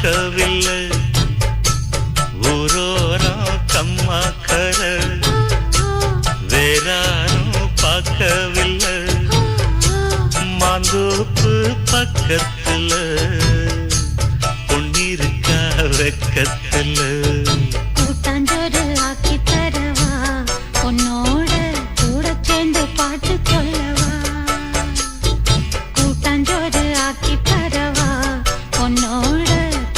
பார்க்கவில்லை. ஊரோரம் கம்மாக்கர வேறாரும் பார்க்கவில்லை. மாந்தோப்பு பக்கத்துல பொன்னிருக்கா வெக்கத்துல. கூட்டாஞ்சோறு ஆக்கி தரவா, உன்னோட கூட சேர்ந்து பாட்டு சொல்லவா. கூட்டாஞ்சோறு ஆக்கி தரவா, உன்னோட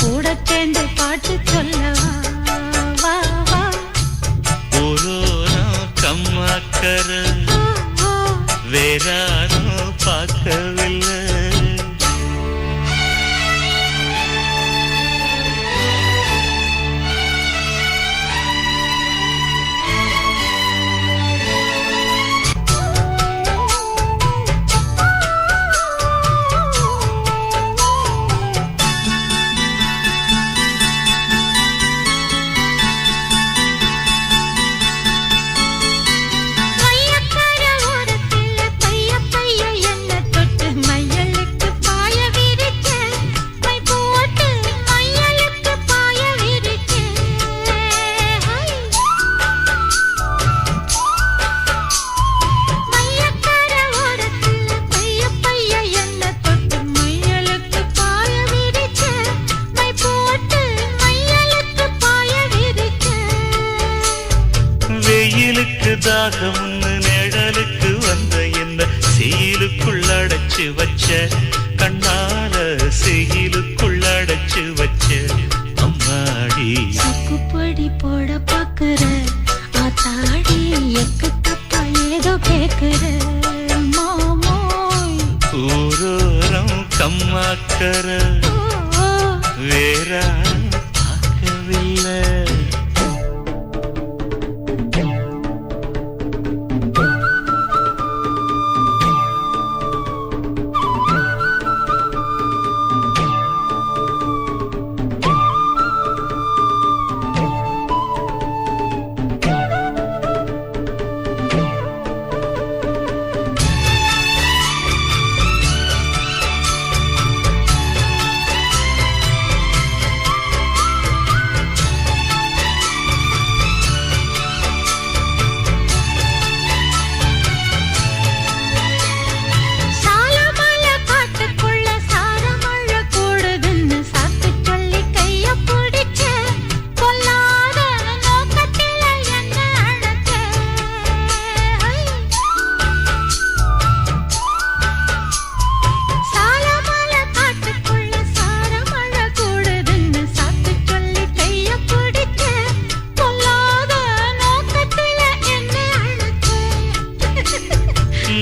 கூட சேர்ந்து பாட்டு சொல்லவா. வா வா ஊரோரம் கம்மாக்கர வேறாரும் பார்க்கவில்லை. வெயிலுக்கு தாகம்னு நிழலுக்கு வந்த என்ன செயலுக்குள்ளடைச்சு வச்ச கண்ணால செயலுக்குள்ளடைச்சு வச்ச அம்மாடி. சக்குப்படி போட பாக்குற ஆத்தாடி, எக்கு தப்பா ஏதோ கேக்குற மாமோய். ஊரோரம் கம்மாக்கர வேறாரும் பார்க்கவில்லை.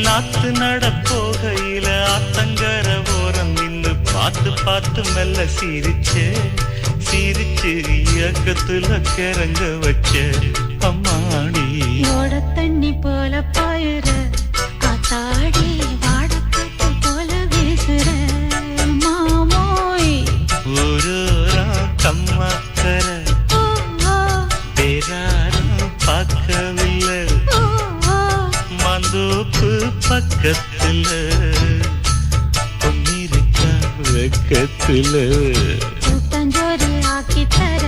நாத்து நடப்போகையில ஆத்தங்கர ஓரம் நின்னு பார்த்து பார்த்து மெல்ல சிரிச்சு இயக்கத்துல கிறங்க வச்ச அம்மாடி. ஓட தண்ணி போல பாயுற காத்தாடி, வாடக்காத்து போல வீசுற மாமோய். ஊரோரம் கம்மாக்கர வேறாரும் பார்க்கவில்லை. மாந்தோப்பு பக்கத்துல பொன்னிருக்கா வெக்கத்துல. கூட்டாஞ்சோறு ஆக்கி தர